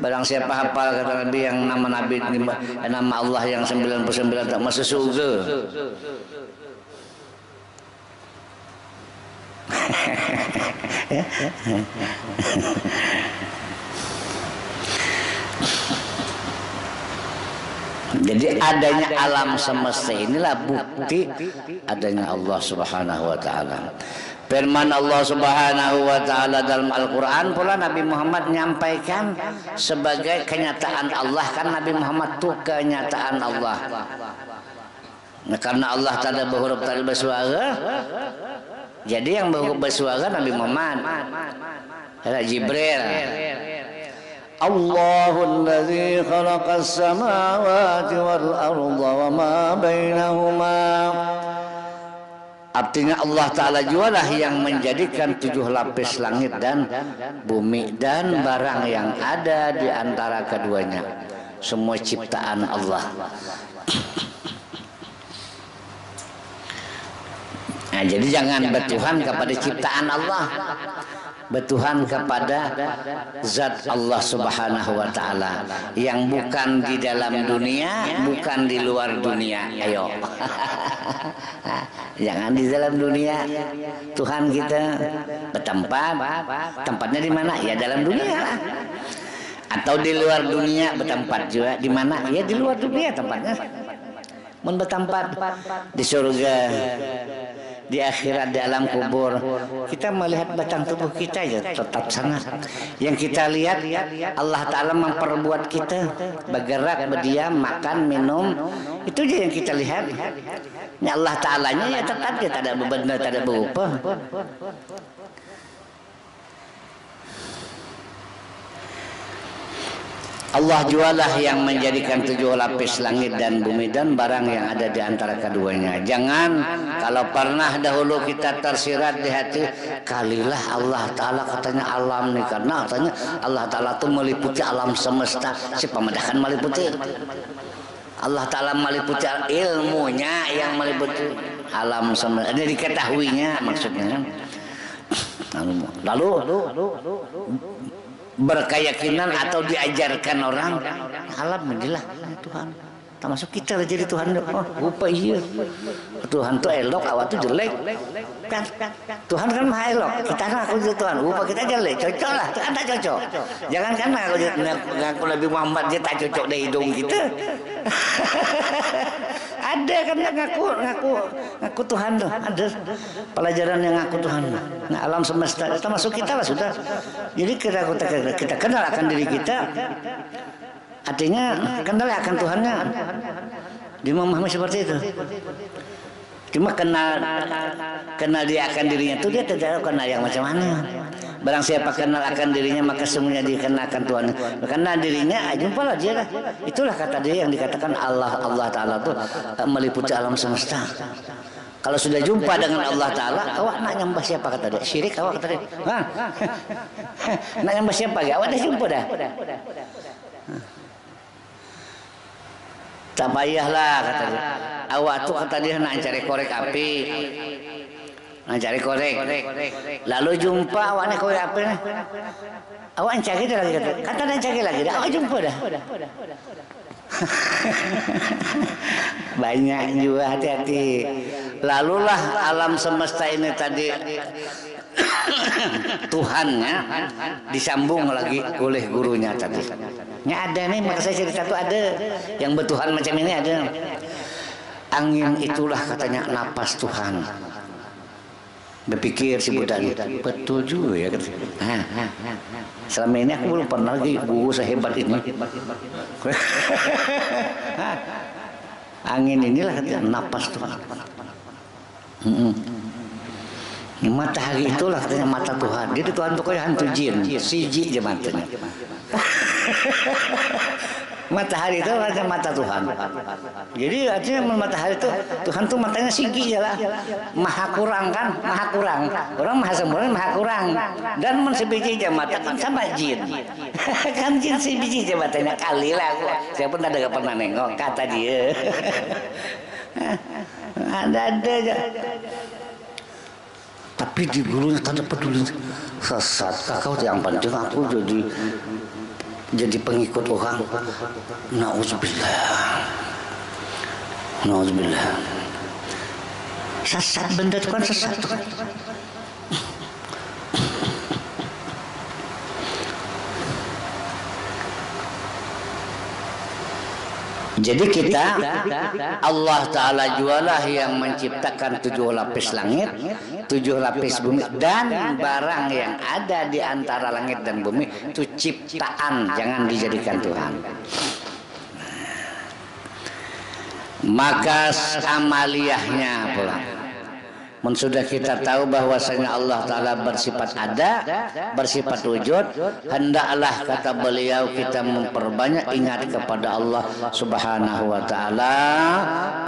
Barang siapa hafal kata Nabi yang nama Nabi nama Allah yang 99 tak masuk surga. Jadi adanya alam semesta inilah bukti adanya Allah Subhanahu wa taala. Firman Allah Subhanahu wa taala dalam Al-Qur'an pula Nabi Muhammad menyampaikan sebagai kenyataan Allah, kan Nabi Muhammad itu kenyataan Allah. Nah, karena Allah tak ada berhuruf tak ada bersuara, jadi yang berhuruf bersuara Nabi Muhammad. Jibril. Allahul ladzi khalaqas samawati wal arda wa ma bainahuma. Artinya Allah Ta'ala jualah yang menjadikan 7 lapis langit dan bumi dan barang yang ada di antara keduanya. Semua ciptaan Allah. Nah, jadi jangan bertuhan kepada ciptaan Allah. Bertuhan kepada zat Allah Subhanahu wa taala yang bukan di dalam dunia, bukan di luar dunia. Ayo. Jangan di dalam dunia. Tuhan kita bertempat. Tempatnya di mana? Ya dalam dunia. Atau di luar dunia bertempat juga di mana? Ya di luar dunia tempatnya. Mun bertempat di surga, di akhirat, di alam kubur, kita melihat batang tubuh kita ya tetap sangat. Yang kita lihat Allah Ta'ala memperbuat kita bergerak, berdiam, makan, minum, itu aja yang kita lihat. Ini Allah Ta'alanya ya tetap kita ada berbenda, tak ada berupa. Allah jualah yang menjadikan 7 lapis langit dan bumi dan barang yang ada di antara keduanya. Jangan kalau pernah dahulu kita tersirat di hati, kalilah Allah Ta'ala katanya alam nih, karena katanya Allah Ta'ala itu meliputi alam semesta. Si pemedahkan meliputi Allah Ta'ala meliputi ilmunya yang meliputi alam semesta. Jadi diketahuinya maksudnya. Lalu berkeyakinan atau diajarkan orang alam inilah Tuhan, termasuk kita lah jadi Tuhan. Oh, rupa iya Tuhan tuh elok, awak tuh jelek kan. Tuhan kan maha elok, kita kan aku jadi Tuhan, rupa kita jelek, cocok lah. Tuhan tak cocok. Jangan kan ngaku Nabi Muhammad dia tak cocok dari hidung kita. Ada kan ngaku Tuhan tuh, ada pelajaran yang ngaku Tuhan. Nah, alam semesta termasuk kita lah sudah. Jadi kita kenal akan diri kita, artinya kenal akan Tuhannya. Dimahami seperti itu. Cuma kenal dia akan dirinya itu dia tidak kenal yang macam mana. Barang siapa kenal akan dirinya maka semuanya dikenakan Tuhan. Karena dirinya jumpalah dia lah. Itulah kata dia yang dikatakan Allah Ta'ala itu meliputi alam semesta. Kalau sudah jumpa dengan Allah Ta'ala, awak nak nyembah siapa kata dia? Syirik awak kata dia. Nak nyembah siapa? Awak dah jumpa dah. Tak payahlah kata dia. Awak tu kata dia nak cari korek api. Nak cari korek. Lalu jumpa awak nak korek api ni. Awak cari dah lagi kata. Kata nak cari lagi dah. Awak jumpa dah. Banyak juga, hati-hati. Lalulah alam semesta ini tadi Tuhannya disambung lagi oleh gurunya tadi. Ini ada nih, maka saya cerita tuh ada yang bertuhan macam ini ada. Angin itulah katanya napas Tuhan. Berpikir si budak ini, betul juga ya. Selama ini aku belum pernah lagi guru sehebat ini. Angin inilah katanya napas Tuhan. Matahari itulah katanya mata Tuhan. Jadi Tuhan pokoknya hantu jin, siji aja matanya. Matahari itu adalah mata Tuhan. Jadi artinya matahari itu Tuhan tuh matanya sigi lah. Maha kurang kan, maha kurang. Orang maha sempurna, maha kurang. Dan sebiji aja mata kan sama jin. Kan jin sebiji aja matanya kali lah. Saya pun ada pernah nengok kata dia. Ada aja. Tapi di gurunya tanda peduli sesat. Kau yang penting aku jadi pengikut orang. Nauzubillah. Nauzubillah. Sesat benda itu kan sesat tuh. Jadi kita Allah Ta'ala jualah yang menciptakan 7 lapis langit, 7 lapis bumi, dan barang yang ada di antara langit dan bumi itu ciptaan, jangan dijadikan Tuhan. Maka amaliyahnya pula, sudah kita tahu bahwasanya Allah Ta'ala bersifat ada, bersifat wujud, hendaklah kata beliau kita memperbanyak ingat kepada Allah Subhanahu wa Ta'ala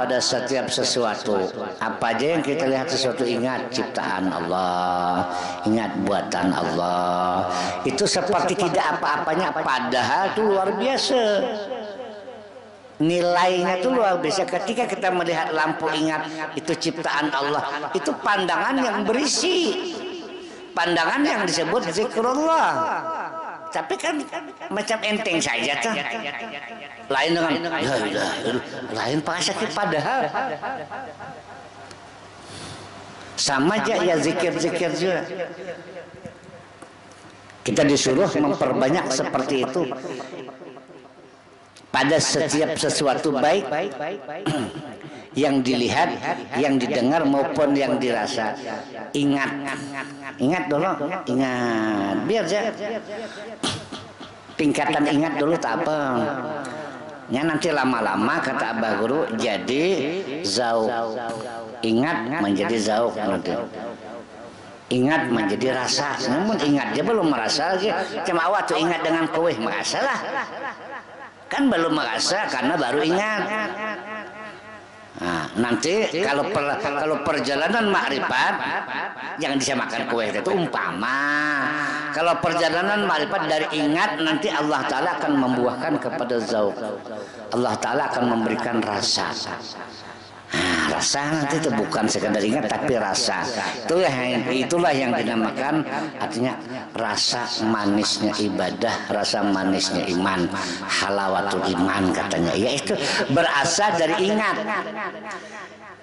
pada setiap sesuatu. Apa aja yang kita lihat sesuatu, ingat ciptaan Allah, ingat buatan Allah. Itu seperti tidak apa-apanya, padahal itu luar biasa. Nilainya itu luar biasa. Ketika kita melihat lampu, ingat itu ciptaan Allah. Itu pandangan yang berisi, pandangan yang disebut zikrullah. Tapi kan macam enteng saja tuh. Lain dengan lain pakai sakit, padahal sama aja ya zikir-zikir juga. Kita disuruh memperbanyak seperti itu pada setiap sesuatu baik yang dilihat, yang didengar maupun yang dirasa. Ingat, ingat dulu, ingat. Biar aja tingkatan ingat dulu tak apa. Ya nanti lama-lama kata Abah Guru jadi zauk. Ingat menjadi zauk nanti. Ingat menjadi rasa. Namun ingat dia belum merasa lagi. Cuma awak tuh ingat dengan kue, merasalah. Kan belum merasa karena baru ingat. Nah, nanti kalau perjalanan makrifat jangan disamakan kue itu umpama. Kalau perjalanan makrifat dari ingat, nanti Allah Ta'ala akan membuahkan kepada zauk. Allah Ta'ala akan memberikan rasa. Nah, rasa nanti itu bukan sekadar ingat tapi rasa. Itulah yang dinamakan, artinya rasa manisnya ibadah, rasa manisnya iman, halawatul iman katanya. Yaitu berasal dari ingat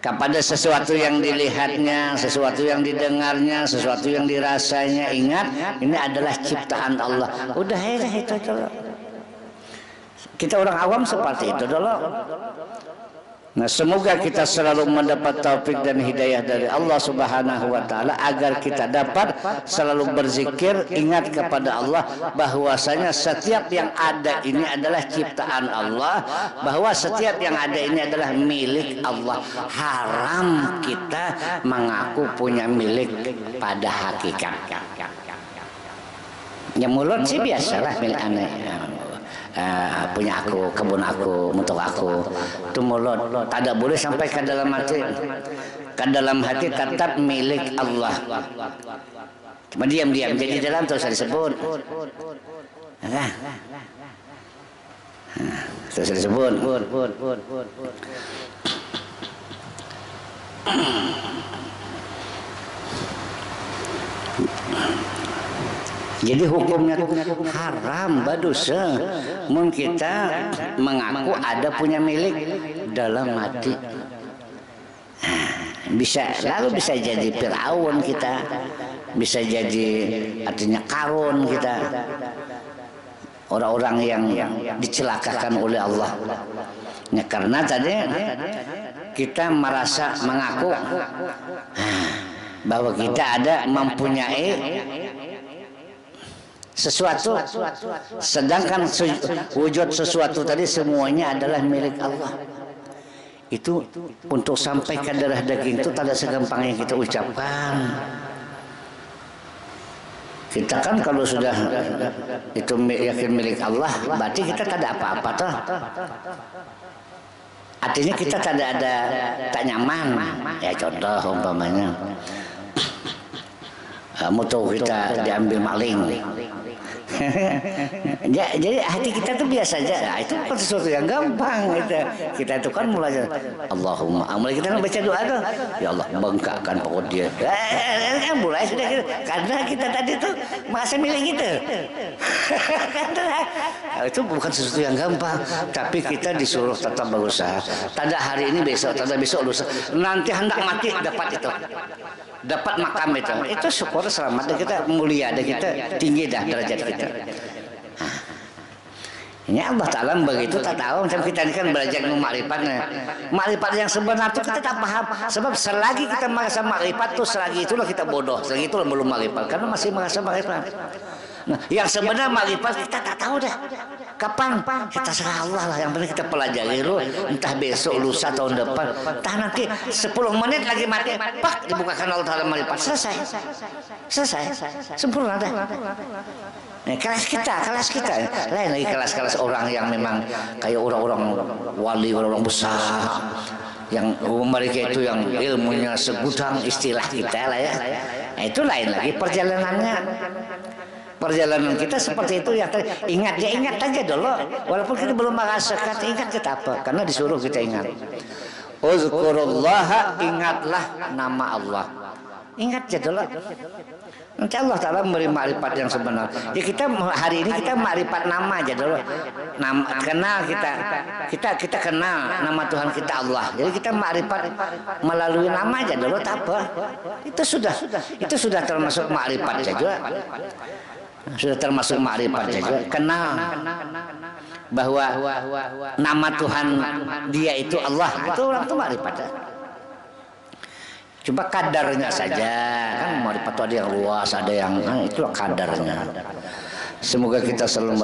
kepada sesuatu yang dilihatnya, sesuatu yang didengarnya, sesuatu yang dirasanya. Ingat, ini adalah ciptaan Allah. Udah itu. Kita orang awam seperti itu dulu. Nah, semoga kita selalu mendapat taufik dan hidayah dari Allah Subhanahu wa Ta'ala agar kita dapat selalu berzikir, ingat kepada Allah bahwasanya setiap yang ada ini adalah ciptaan Allah, bahwa setiap yang ada ini adalah milik Allah. Haram kita mengaku punya milik pada hakikat. Ya mulut sih biasalah milik aneh. punya aku, kebun aku, untuk aku. Itu mulut. Tidak boleh sampai ke dalam hati. Ke dalam hati tetap milik Allah. Cuma diam-diam. Jadi dalam terus disebut. Terus disebut. Jadi hukumnya haram, dosa. Mun kita mengaku ada punya milik dalam hati. Bisa, lalu bisa jadi Firaun kita, bisa jadi artinya Karun kita, orang-orang yang dicelakakan oleh Allah. Ya, karena tadi kita merasa mengaku bahwa kita ada mempunyai sesuatu, sedangkan wujud sesuatu tadi semuanya adalah milik Allah. Itu untuk sampai ke darah daging itu tidak segampang yang kita ucapkan. Kita kan kalau sudah itu yakin milik Allah, berarti kita tak ada apa-apa toh. Artinya kita tidak ada tak nyaman. Ya contoh umpamanya, motor kita diambil maling. Jadi hati kita tuh biasa aja. Nah, itu bukan sesuatu yang gampang. Kita itu kan mulai Allahumma, mulai kita baca doa tuh, ya Allah bengkakkan perut dia. Mulai sudah gitu. Karena kita tadi tuh merasa milik kita. Itu bukan sesuatu yang gampang. Tapi kita disuruh tetap berusaha. Tada hari ini besok, tada besok lusa. Nanti hendak mati dapat itu. Dapat makam itu syukur selamat dan kita mulia dan kita tinggi dah derajat kita. Ini Allah Ta'ala begitu tak tahu. Macam kita ini kan belajar ma'rifatnya. Ma'rifat yang sebenar itu kita tak paham. Sebab selagi kita merasa ma'rifat itu, selagi itulah kita bodoh. Selagi itulah belum ma'rifat. Karena masih merasa ma'rifat. Nah, yang sebenar ma'rifat kita tak tahu dah. Kapan? Kita serah Allah lah. Yang penting kita pelajari dulu. Entah besok, lusa, tahun depan. Entah nanti 10 menit lagi mati. Pak, dibukakan Allah Ta'ala ma'rifat. Selesai. Sempurna dah. Nah, kelas kita. Lain lagi kelas-kelas orang yang memang kayak orang-orang wali, orang-orang besar. Yang mereka itu yang ilmunya segudang istilah kita lah ya. Nah, itu lain lagi perjalanannya. Perjalanan kita seperti itu ya. Ingat aja dulu. Walaupun kita belum merasakan, ingat kita apa? Karena disuruh kita ingat. Uzkurullaha, ingatlah nama Allah. Ingat aja dulu. Nanti Allah Ta'ala memberi ma'rifat yang sebenar. Ya kita hari ini kita ma'rifat nama aja dulu. Kenal kita kenal nama Tuhan kita Allah. Jadi kita ma'rifat melalui nama aja dulu tak apa. Itu sudah termasuk ma'rifat saja. Sudah termasuk ma'rifat saja. Kenal bahwa nama Tuhan dia itu Allah. Itu orang itu ma'rifat. Coba kadarnya saja, kan ma'rifat ada yang luas, ada yang itulah kadarnya. Semoga kita selalu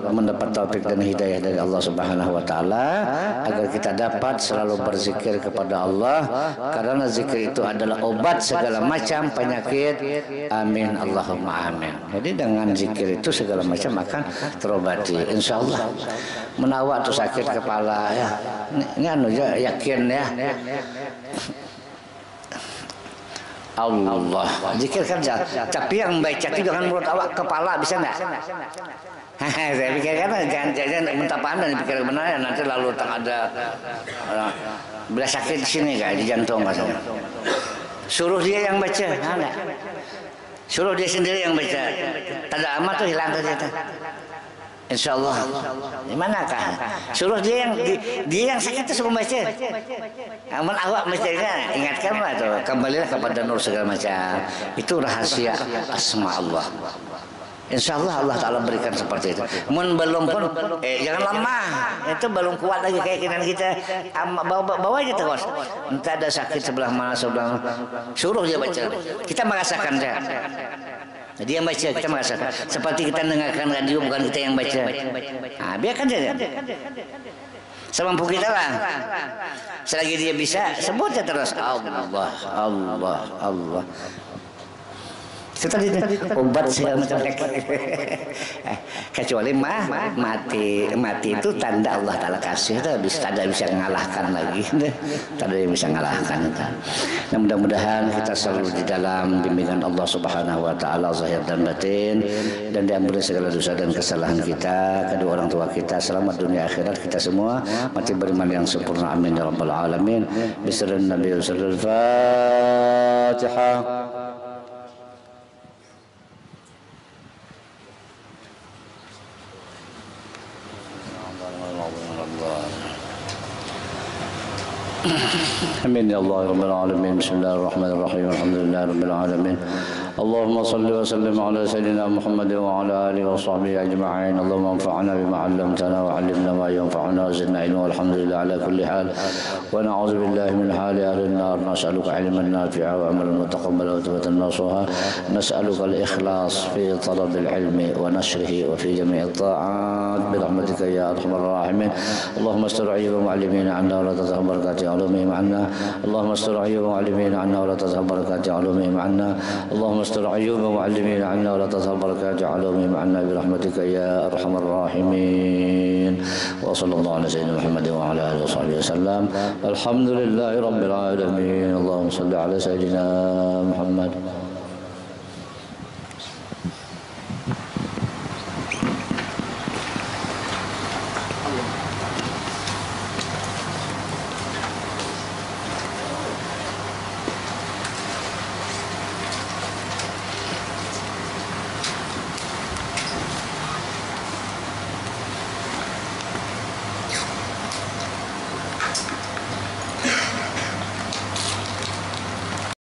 mendapat taufik dan hidayah dari Allah Subhanahu wa taala agar kita dapat selalu berzikir kepada Allah karena zikir itu adalah obat segala macam penyakit. Amin Allahumma amin. Jadi dengan zikir itu segala macam akan terobati insyaallah. Menawak tuh sakit kepala ya. Ini yakin ya. Allah zikir kerja, tapi yang baca itu jangan mulut awak kepala, bisa enggak? Saya pikirkan jangan mentah pandang dipikir benar nanti lalu tak ada bila sakit di sini kayak di jantung katanya. Suruh dia yang baca, enggak? Suruh dia sendiri yang baca. Tanda amat tuh hilang tadi itu. Insyaallah. Di manakah? Suruh dia yang sakit itu suruh baca. Namun awak bacanya ingatkanlah tuh, kembalilah kepada nur segala macam. Itu rahasia asma Allah. Insyaallah Allah Ta'ala berikan seperti itu. Mun belum pun jangan lemah. Itu belum kuat lagi keyakinan kita. Bawa aja terus. Entah ada sakit sebelah mana. Suruh dia baca. Kita merasakan dia. Dia yang baca, kita merasakan. Seperti kita dengarkan radio, bukan kita yang baca. Nah, biarkan saja. Semampu kita lah. Selagi dia bisa, sebut ya terus. Allah. Tadi obat segala macam. Kecuali mati itu tanda Allah Taala kasih, tak ada bisa mengalahkan lagi, tak ada yang bisa mengalahkan. Nah, mudah-mudahan kita selalu di dalam bimbingan Allah Subhanahu Wa Taala zahir dan batin, dan diampuni segala dosa dan kesalahan kita, kedua orang tua kita, selamat dunia akhirat kita semua, mati beriman yang sempurna, amin ya rabbal alamin. Bismillahirrahmanirrahim. Nabi sallallahu alaihi wasallam. Fatihah. Amin ya Allah rabbal alamin. Bismillahirrahmanirrahim. Alhamdulillah rabbil alamin. Allahumma salli wa sallim ala sayyidina Muhammad wa ala alihi wa sahbihi ajma'in. Allahumma anfa'na bima 'allamtana wa 'allimna ma yanfa'una wa zidna ilma. Alhamdulillah ala kulli hal. Wa na'udzu billahi min hali ahli an-nar. Nas'aluka 'ilman nafi'a wa 'amalan mutaqabbala wa tawbatan nasuha. Nas'aluka al-ikhlas fi talab al-'ilmi wa nashrihi wa fi jami' at-ta'at bi rahmatika ya arhamar rahimin. Allahumma astur 'ayyuba mu'allimina 'anna wa la tazhar barakati 'ulumihim 'anna. Allahumma astur 'ayyuba mu'allimina 'anna wa la tazhar barakati 'ulumihim 'anna. Allahumma استر عيوب معلمين عنا ولا تظهر بركات علومهم عنا برحمتك يا ارحم الراحمين. وصلى الله على سيدنا محمد وعلى اله وصحبه وسلم. الحمد لله رب العالمين. اللهم صل على سيدنا محمد.